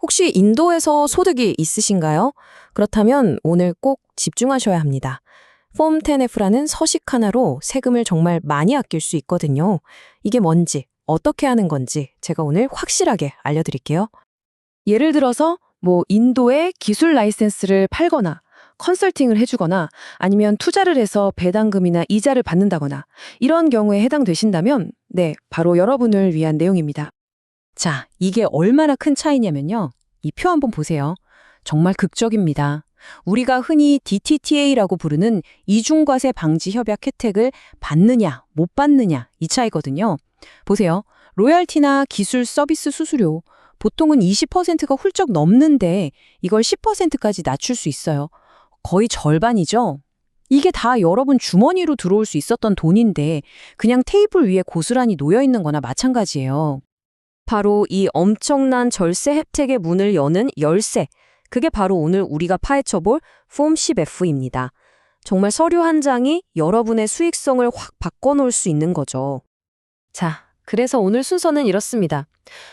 혹시 인도에서 소득이 있으신가요? 그렇다면 오늘 꼭 집중하셔야 합니다. 폼 10F라는 서식 하나로 세금을 정말 많이 아낄 수 있거든요. 이게 뭔지, 어떻게 하는 건지 제가 오늘 확실하게 알려드릴게요. 예를 들어서 인도에 기술 라이센스를 팔거나 컨설팅을 해주거나 아니면 투자를 해서 배당금이나 이자를 받는다거나 이런 경우에 해당되신다면 바로 여러분을 위한 내용입니다. 자, 이게 얼마나 큰 차이냐면요. 이 표 한번 보세요. 정말 극적입니다. 우리가 흔히 DTTA라고 부르는 이중과세 방지 협약 혜택을 받느냐, 못 받느냐 이 차이거든요. 보세요. 로열티나 기술 서비스 수수료 보통은 20%가 훌쩍 넘는데 이걸 10%까지 낮출 수 있어요. 거의 절반이죠? 이게 다 여러분 주머니로 들어올 수 있었던 돈인데 그냥 테이블 위에 고스란히 놓여 있는 거나 마찬가지예요. 바로 이 엄청난 절세 혜택의 문을 여는 열쇠. 그게 바로 오늘 우리가 파헤쳐볼 폼 10F입니다. 정말 서류 한 장이 여러분의 수익성을 확 바꿔놓을 수 있는 거죠. 자, 그래서 오늘 순서는 이렇습니다.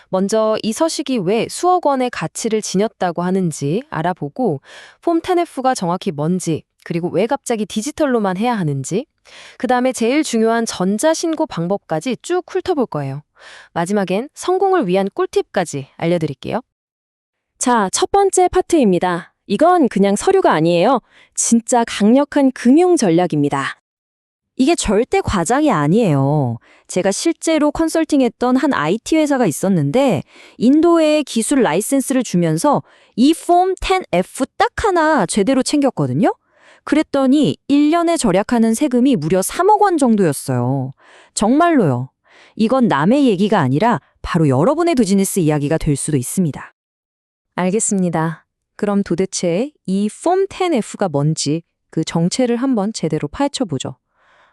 먼저 이 서식이 왜 수억 원의 가치를 지녔다고 하는지 알아보고 폼 10F가 정확히 뭔지 그리고 왜 갑자기 디지털로만 해야 하는지 그 다음에 제일 중요한 전자신고 방법까지 쭉 훑어볼 거예요. 마지막엔 성공을 위한 꿀팁까지 알려드릴게요. 자, 첫 번째 파트입니다. 이건 그냥 서류가 아니에요. 진짜 강력한 금융 전략입니다. 이게 절대 과장이 아니에요. 제가 실제로 컨설팅했던 한 IT 회사가 있었는데 인도에 기술 라이센스를 주면서 이 폼 10F 딱 하나 제대로 챙겼거든요. 그랬더니 1년에 절약하는 세금이 무려 3억 원 정도였어요. 정말로요. 이건 남의 얘기가 아니라 바로 여러분의 비즈니스 이야기가 될 수도 있습니다. 알겠습니다. 그럼 도대체 이 폼 10F가 뭔지 그 정체를 한번 제대로 파헤쳐보죠.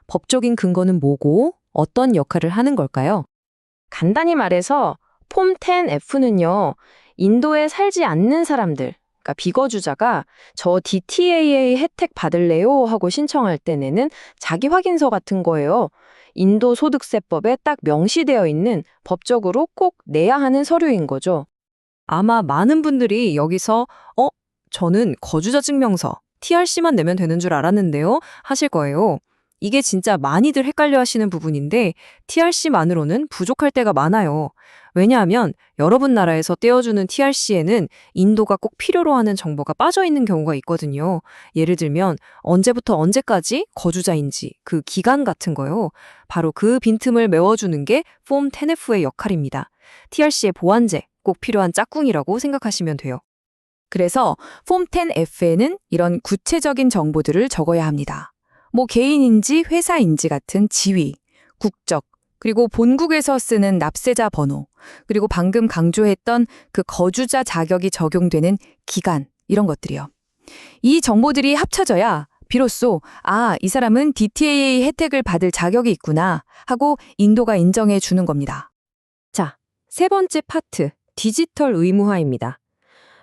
법적인 근거는 뭐고 어떤 역할을 하는 걸까요? 간단히 말해서 폼 10F는요. 인도에 살지 않는 사람들, 그러니까 비거주자가 저 DTAA 혜택 받을래요 하고 신청할 때 내는 자기 확인서 같은 거예요. 인도 소득세법에 딱 명시되어 있는 법적으로 꼭 내야 하는 서류인 거죠. 아마 많은 분들이 여기서 저는 거주자 증명서, TRC만 내면 되는 줄 알았는데요 하실 거예요. 이게 진짜 많이들 헷갈려 하시는 부분인데 TRC만으로는 부족할 때가 많아요. 왜냐하면 여러분 나라에서 떼어주는 TRC에는 인도가 꼭 필요로 하는 정보가 빠져 있는 경우가 있거든요. 예를 들면 언제부터 언제까지 거주자인지 그 기간 같은 거요. 바로 그 빈틈을 메워주는 게 폼 10F의 역할입니다. TRC의 보완제, 꼭 필요한 짝꿍이라고 생각하시면 돼요. 그래서 폼 10F에는 이런 구체적인 정보들을 적어야 합니다. 개인인지 회사인지 같은 지위, 국적, 그리고 본국에서 쓰는 납세자 번호, 그리고 방금 강조했던 그 거주자 자격이 적용되는 기간, 이런 것들이요. 이 정보들이 합쳐져야 비로소 이 사람은 DTAA 혜택을 받을 자격이 있구나 하고 인도가 인정해 주는 겁니다. 자, 세 번째 파트, 디지털 의무화입니다.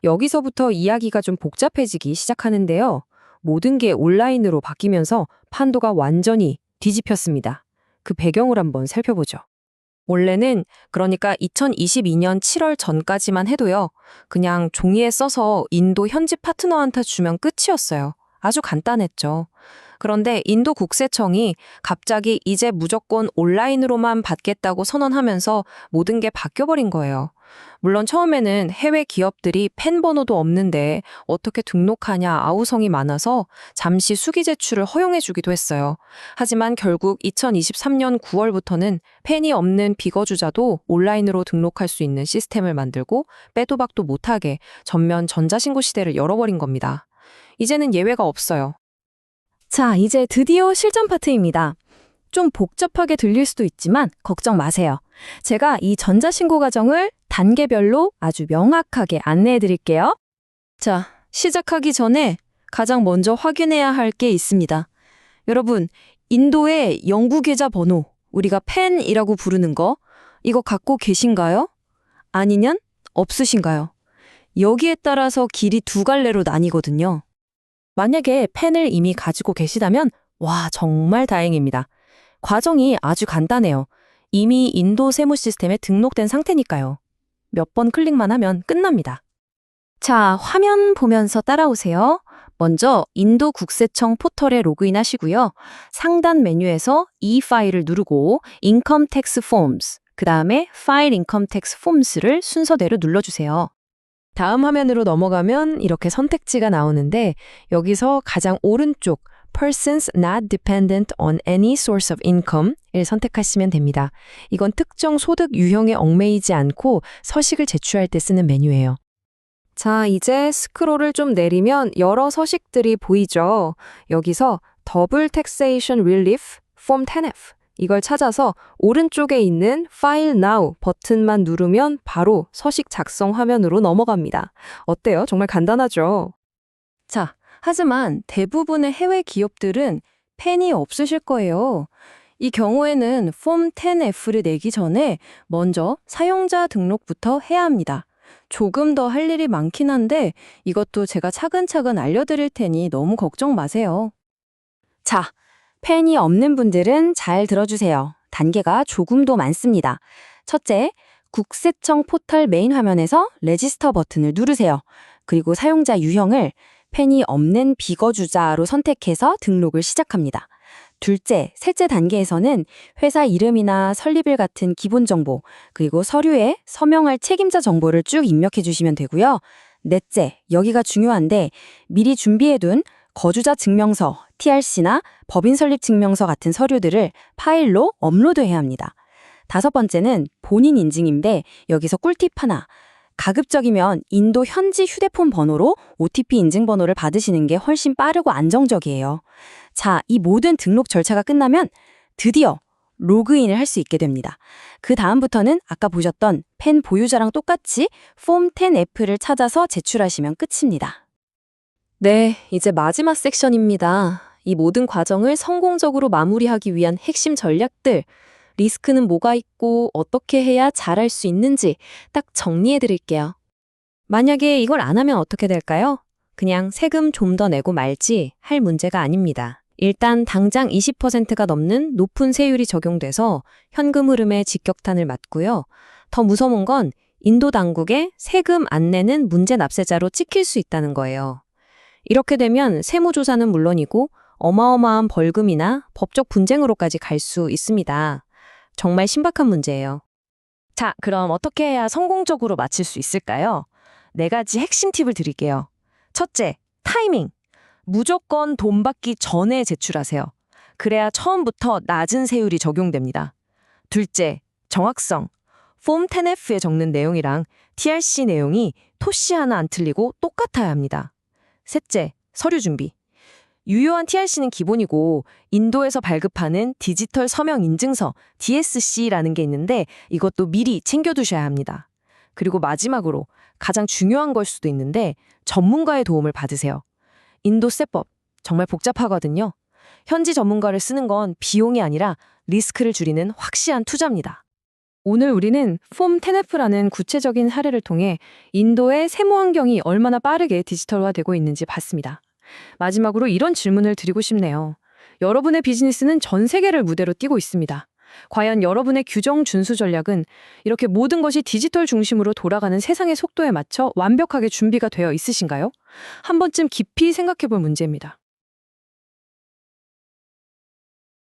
여기서부터 이야기가 좀 복잡해지기 시작하는데요. 모든 게 온라인으로 바뀌면서 판도가 완전히 뒤집혔습니다. 그 배경을 한번 살펴보죠. 원래는 그러니까 2022년 7월 전까지만 해도요. 그냥 종이에 써서 인도 현지 파트너한테 주면 끝이었어요. 아주 간단했죠. 그런데 인도 국세청이 갑자기 이제 무조건 온라인으로만 받겠다고 선언하면서 모든 게 바뀌어버린 거예요. 물론 처음에는 해외 기업들이 팬 번호도 없는데 어떻게 등록하냐 아우성이 많아서 잠시 수기 제출을 허용해주기도 했어요. 하지만 결국 2023년 9월부터는 팬이 없는 비거주자도 온라인으로 등록할 수 있는 시스템을 만들고 빼도 박도 못하게 전면 전자신고 시대를 열어버린 겁니다. 이제는 예외가 없어요. 자, 이제 드디어 실전 파트입니다. 좀 복잡하게 들릴 수도 있지만 걱정 마세요. 제가 이 전자신고 과정을 단계별로 아주 명확하게 안내해 드릴게요. 자, 시작하기 전에 가장 먼저 확인해야 할 게 있습니다. 여러분, 인도의 영구계좌 번호, 우리가 팬이라고 부르는 거, 이거 갖고 계신가요? 아니면 없으신가요? 여기에 따라서 길이 두 갈래로 나뉘거든요. 만약에 팬을 이미 가지고 계시다면 정말 다행입니다. 과정이 아주 간단해요. 이미 인도 세무 시스템에 등록된 상태니까요. 몇 번 클릭만 하면 끝납니다. 자, 화면 보면서 따라오세요. 먼저 인도 국세청 포털에 로그인하시고요. 상단 메뉴에서 이 파일을 누르고 Income Tax Forms, 그 다음에 File Income Tax Forms를 순서대로 눌러주세요. 다음 화면으로 넘어가면 이렇게 선택지가 나오는데 여기서 가장 오른쪽 Persons not dependent on any source of income을 선택하시면 됩니다. 이건 특정 소득 유형에 얽매이지 않고 서식을 제출할 때 쓰는 메뉴예요. 자, 이제 스크롤을 좀 내리면 여러 서식들이 보이죠. 여기서 더블 텍세이션 릴리프 폼 10F 이걸 찾아서 오른쪽에 있는 File Now 버튼만 누르면 바로 서식 작성 화면으로 넘어갑니다. 어때요? 정말 간단하죠? 자, 하지만 대부분의 해외 기업들은 펜이 없으실 거예요. 이 경우에는 폼 10F를 내기 전에 먼저 사용자 등록부터 해야 합니다. 조금 더 할 일이 많긴 한데 이것도 제가 차근차근 알려드릴 테니 너무 걱정 마세요. 자, 펜이 없는 분들은 잘 들어주세요. 단계가 조금 더 많습니다. 첫째, 국세청 포털 메인 화면에서 레지스터 버튼을 누르세요. 그리고 사용자 유형을 펜이 없는 비거주자로 선택해서 등록을 시작합니다. 둘째, 셋째 단계에서는 회사 이름이나 설립일 같은 기본 정보, 그리고 서류에 서명할 책임자 정보를 쭉 입력해 주시면 되고요. 넷째, 여기가 중요한데 미리 준비해둔 거주자 증명서, TRC나 법인 설립 증명서 같은 서류들을 파일로 업로드해야 합니다. 다섯 번째는 본인 인증인데 여기서 꿀팁 하나. 가급적이면 인도 현지 휴대폰 번호로 OTP 인증 번호를 받으시는 게 훨씬 빠르고 안정적이에요. 자, 이 모든 등록 절차가 끝나면 드디어 로그인을 할 수 있게 됩니다. 그 다음부터는 아까 보셨던 펜 보유자랑 똑같이 폼 10F를 찾아서 제출하시면 끝입니다. 네, 이제 마지막 섹션입니다. 이 모든 과정을 성공적으로 마무리하기 위한 핵심 전략들, 리스크는 뭐가 있고 어떻게 해야 잘할 수 있는지 딱 정리해 드릴게요. 만약에 이걸 안 하면 어떻게 될까요? 그냥 세금 좀 더 내고 말지 할 문제가 아닙니다. 일단 당장 20%가 넘는 높은 세율이 적용돼서 현금 흐름에 직격탄을 맞고요. 더 무서운 건 인도 당국에 세금 안 내는 문제 납세자로 찍힐 수 있다는 거예요. 이렇게 되면 세무조사는 물론이고 어마어마한 벌금이나 법적 분쟁으로까지 갈 수 있습니다. 정말 신박한 문제예요. 자, 그럼 어떻게 해야 성공적으로 마칠 수 있을까요? 네 가지 핵심 팁을 드릴게요. 첫째, 타이밍. 무조건 돈 받기 전에 제출하세요. 그래야 처음부터 낮은 세율이 적용됩니다. 둘째, 정확성. 폼 10F에 적는 내용이랑 TRC 내용이 토씨 하나 안 틀리고 똑같아야 합니다. 셋째, 서류 준비. 유효한 TRC는 기본이고 인도에서 발급하는 디지털 서명 인증서 DSC라는 게 있는데 이것도 미리 챙겨두셔야 합니다. 그리고 마지막으로 가장 중요한 걸 수도 있는데 전문가의 도움을 받으세요. 인도 세법 정말 복잡하거든요. 현지 전문가를 쓰는 건 비용이 아니라 리스크를 줄이는 확실한 투자입니다. 오늘 우리는 폼 10F라는 구체적인 사례를 통해 인도의 세무 환경이 얼마나 빠르게 디지털화되고 있는지 봤습니다. 마지막으로 이런 질문을 드리고 싶네요. 여러분의 비즈니스는 전 세계를 무대로 띄고 있습니다. 과연 여러분의 규정 준수 전략은 이렇게 모든 것이 디지털 중심으로 돌아가는 세상의 속도에 맞춰 완벽하게 준비가 되어 있으신가요? 한 번쯤 깊이 생각해 볼 문제입니다.